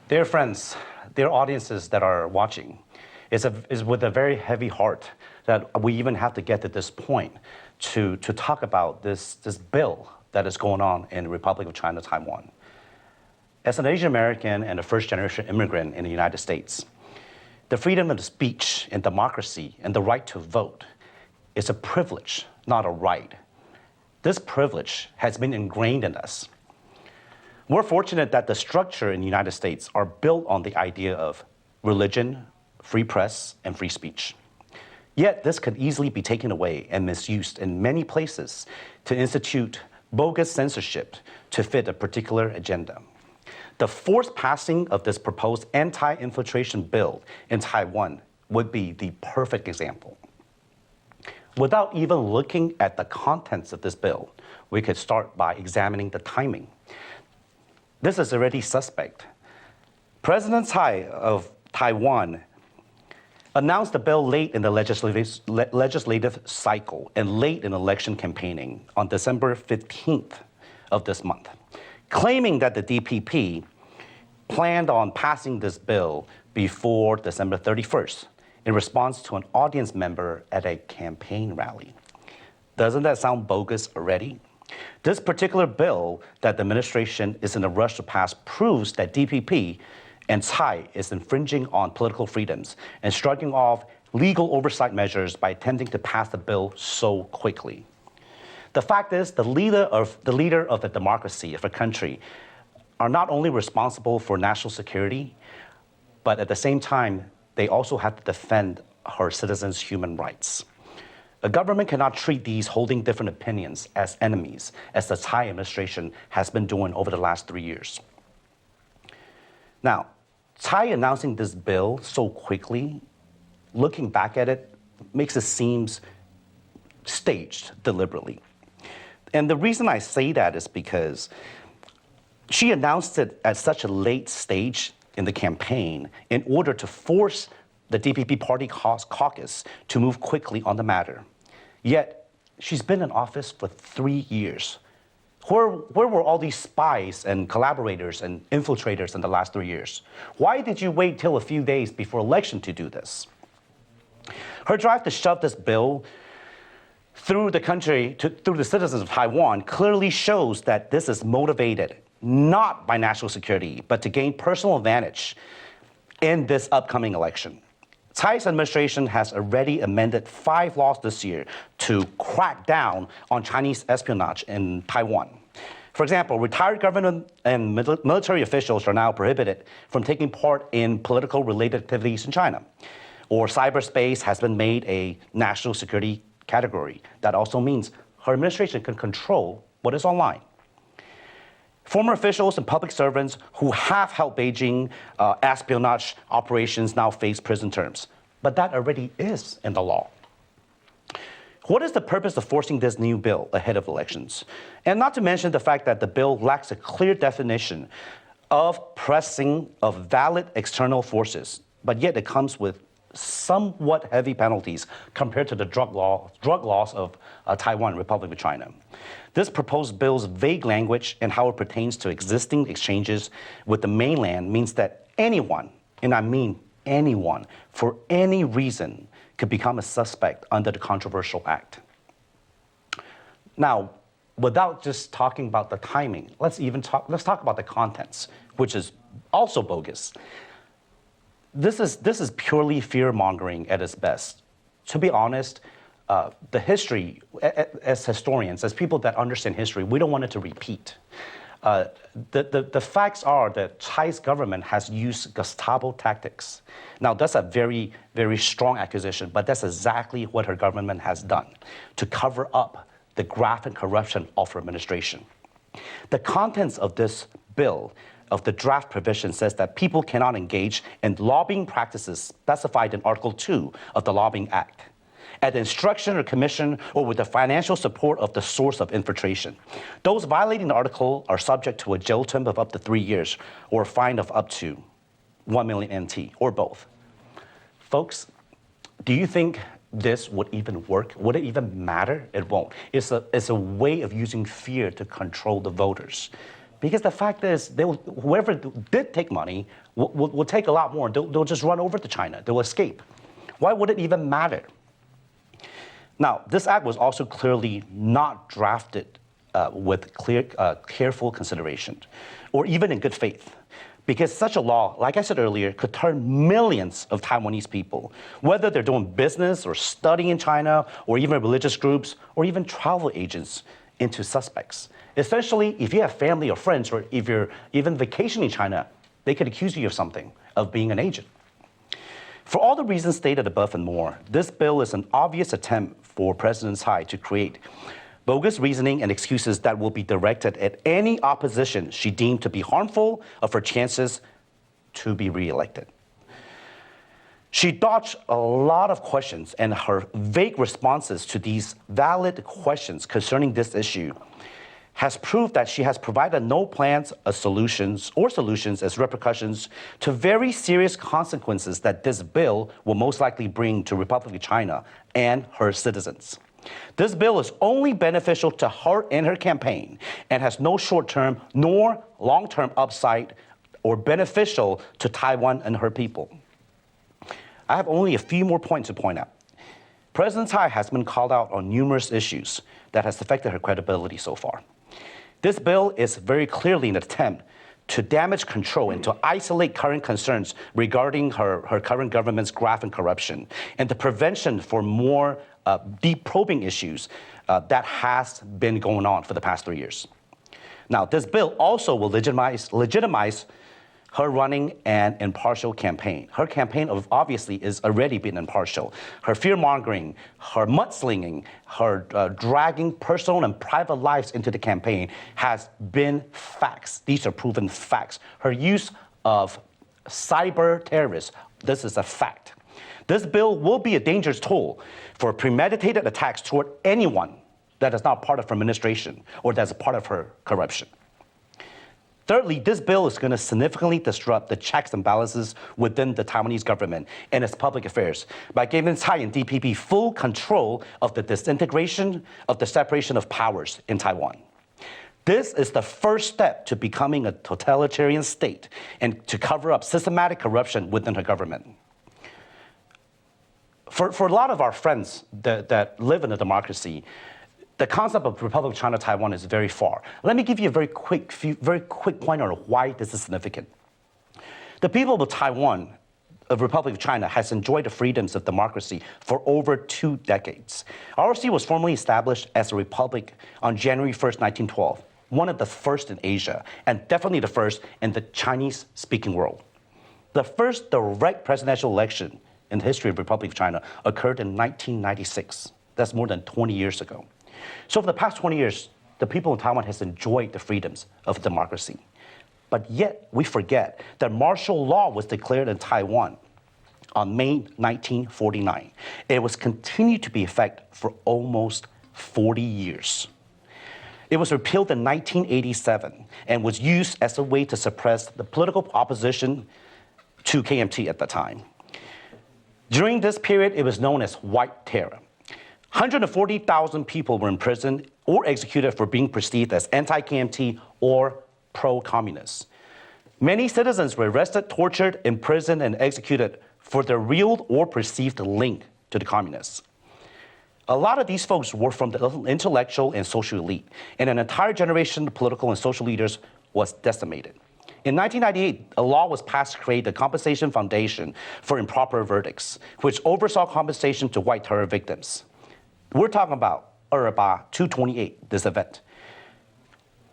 Dear friends, dear audiences that are watching, it's with a very heavy heart that we even have to get to this point to talk about this bill that is going on in the Republic of China, Taiwan. As an Asian American and a first-generation immigrant in the United States, the freedom of speech and democracy and the right to vote is a privilege, not a right. This privilege has been ingrained in us. We're fortunate that the structure in the United States are built on the idea of religion, free press, and free speech. Yet this could easily be taken away and misused in many places to institute bogus censorship to fit a particular agenda. The forced passing of this proposed anti-infiltration bill in Taiwan would be the perfect example. Without even looking at the contents of this bill, we could start by examining the timing. This is already suspect. President Tsai of Taiwan announced the bill late in the legislative cycle and late in election campaigning on December 15th of this month, claiming that the DPP planned on passing this bill before December 31st in response to an audience member at a campaign rally. Doesn't that sound bogus already? This particular bill that the administration is in a rush to pass proves that DPP and Tsai is infringing on political freedoms and striking off legal oversight measures by attempting to pass the bill so quickly. The fact is, the leader of the democracy of a country are not only responsible for national security, but at the same time, they also have to defend her citizens' human rights. A government cannot treat these holding different opinions as enemies, as the Tsai administration has been doing over the last 3 years. Now, Tsai announcing this bill so quickly, looking back at it, makes it seem staged deliberately. And the reason I say that is because she announced it at such a late stage in the campaign in order to force the DPP party caucus to move quickly on the matter. Yet, she's been in office for 3 years. Where were all these spies and collaborators and infiltrators in the last 3 years? Why did you wait till a few days before election to do this? Her drive to shove this bill through the country, through the citizens of Taiwan, clearly shows that this is motivated not by national security, but to gain personal advantage in this upcoming election. Tsai's administration has already amended 5 laws this year to crack down on Chinese espionage in Taiwan. For example, retired government and military officials are now prohibited from taking part in political-related activities in China. Or cyberspace has been made a national security category. That also means her administration can control what is online. Former officials and public servants who have held Beijing espionage operations now face prison terms. But that already is in the law. What is the purpose of forcing this new bill ahead of elections? And not to mention the fact that the bill lacks a clear definition of pressing of valid external forces, but yet it comes with somewhat heavy penalties compared to the drug laws of Taiwan, Republic of China. This proposed bill's vague language and how it pertains to existing exchanges with the mainland means that anyone, and I mean anyone, for any reason, could become a suspect under the controversial act. Now, without just talking about the timing, let's talk about the contents, which is also bogus. This is purely fear-mongering at its best. To be honest, the history, as historians, as people that understand history, we don't want it to repeat. The facts are that Tsai's government has used Gestapo tactics. Now, that's a very, very strong accusation, but that's exactly what her government has done to cover up the graft and corruption of her administration. The contents of this bill, of the draft provision, says that people cannot engage in lobbying practices specified in Article 2 of the Lobbying Act, at the instruction or commission or with the financial support of the source of infiltration. Those violating the article are subject to a jail term of up to 3 years or a fine of up to 1 million NT, or both. Folks, do you think this would even work? Would it even matter? It won't. It's a way of using fear to control the voters. Because the fact is, whoever did take money will take a lot more. They'll just run over to China. They'll escape. Why would it even matter? Now, this act was also clearly not drafted with careful consideration, or even in good faith. Because such a law, like I said earlier, could turn millions of Taiwanese people, whether they're doing business or studying in China, or even religious groups, or even travel agents, into suspects. Essentially, if you have family or friends, or if you're even vacationing in China, they could accuse you of something, of being an agent. For all the reasons stated above and more, this bill is an obvious attempt for President Tsai to create bogus reasoning and excuses that will be directed at any opposition she deemed to be harmful of her chances to be reelected. She dodged a lot of questions, and her vague responses to these valid questions concerning this issue has proved that she has provided no plans of solutions as repercussions to very serious consequences that this bill will most likely bring to Republic of China and her citizens. This bill is only beneficial to her and her campaign and has no short-term nor long-term upside or beneficial to Taiwan and her people. I have only a few more points to point out. President Tsai has been called out on numerous issues that has affected her credibility so far. This bill is very clearly an attempt to damage control and to isolate current concerns regarding her current government's graft and corruption, and the prevention for more deep probing issues that has been going on for the past 3 years. Now, this bill also will legitimize her running an impartial campaign. Her campaign obviously is already been impartial. Her fear-mongering, her mudslinging, her dragging personal and private lives into the campaign has been facts. These are proven facts. Her use of cyber terrorists, this is a fact. This bill will be a dangerous tool for premeditated attacks toward anyone that is not part of her administration or that's a part of her corruption. Thirdly, this bill is going to significantly disrupt the checks and balances within the Taiwanese government and its public affairs by giving Tsai and DPP full control of the disintegration of the separation of powers in Taiwan. This is the first step to becoming a totalitarian state and to cover up systematic corruption within her government. For a lot of our friends that live in a democracy, the concept of Republic of China, Taiwan is very far. Let me give you a very quick point on why this is significant. The people of Taiwan, of Republic of China, has enjoyed the freedoms of democracy for over 2 decades. ROC was formally established as a republic on January 1st, 1912, one of the first in Asia, and definitely the first in the Chinese-speaking world. The first direct presidential election in the history of the Republic of China occurred in 1996. That's more than 20 years ago. So for the past 20 years, the people in Taiwan has enjoyed the freedoms of democracy. But yet we forget that martial law was declared in Taiwan on May 1949. It was continued to be in effect for almost 40 years. It was repealed in 1987 and was used as a way to suppress the political opposition to KMT at the time. During this period, it was known as White Terror. 140,000 people were imprisoned or executed for being perceived as anti-KMT or pro-communist. Many citizens were arrested, tortured, imprisoned, and executed for their real or perceived link to the communists. A lot of these folks were from the intellectual and social elite, and an entire generation of political and social leaders was decimated. In 1998, a law was passed to create the Compensation Foundation for Improper Verdicts, which oversaw compensation to white terror victims. We're talking about 228, this event.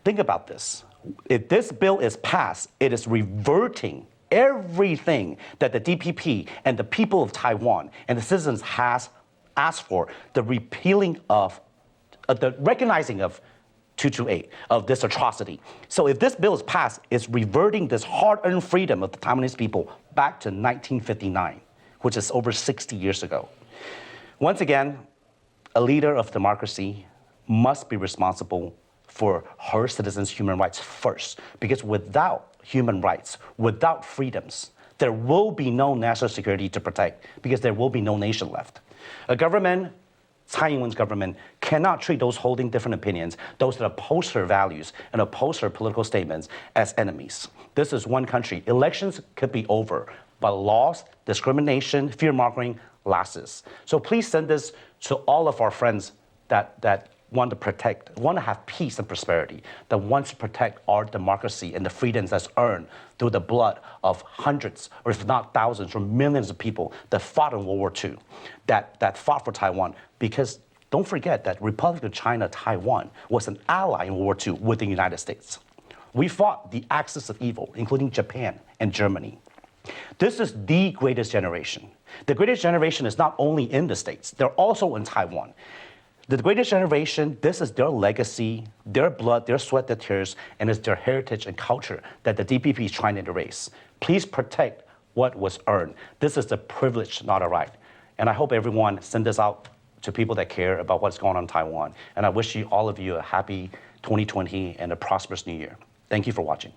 Think about this. If this bill is passed, it is reverting everything that the DPP and the people of Taiwan and the citizens has asked for, the repealing of, the recognizing of 228, of this atrocity. So if this bill is passed, it's reverting this hard-earned freedom of the Taiwanese people back to 1959, which is over 60 years ago. Once again, a leader of democracy must be responsible for her citizens' human rights first, because without human rights, without freedoms, there will be no national security to protect, because there will be no nation left. A government Taiwan's government cannot treat those holding different opinions, those that oppose her values and oppose her political statements, as enemies. This is one country. Elections could be over, but laws, discrimination, fear-mongering lasts. So please send this to all of our friends that want to protect, want to have peace and prosperity, that wants to protect our democracy and the freedoms that's earned through the blood of hundreds, or if not thousands, or millions of people that fought in World War II, that fought for Taiwan. Because don't forget that Republic of China, Taiwan, was an ally in World War II with the United States. We fought the axis of evil, including Japan and Germany. This is the greatest generation. The greatest generation is not only in the States, they're also in Taiwan. The greatest generation, this is their legacy, their blood, their sweat, their tears, and it's their heritage and culture that the DPP is trying to erase. Please protect what was earned. This is a privilege, not a right. And I hope everyone send this out to people that care about what's going on in Taiwan. And I wish all of you a happy 2020 and a prosperous new year. Thank you for watching.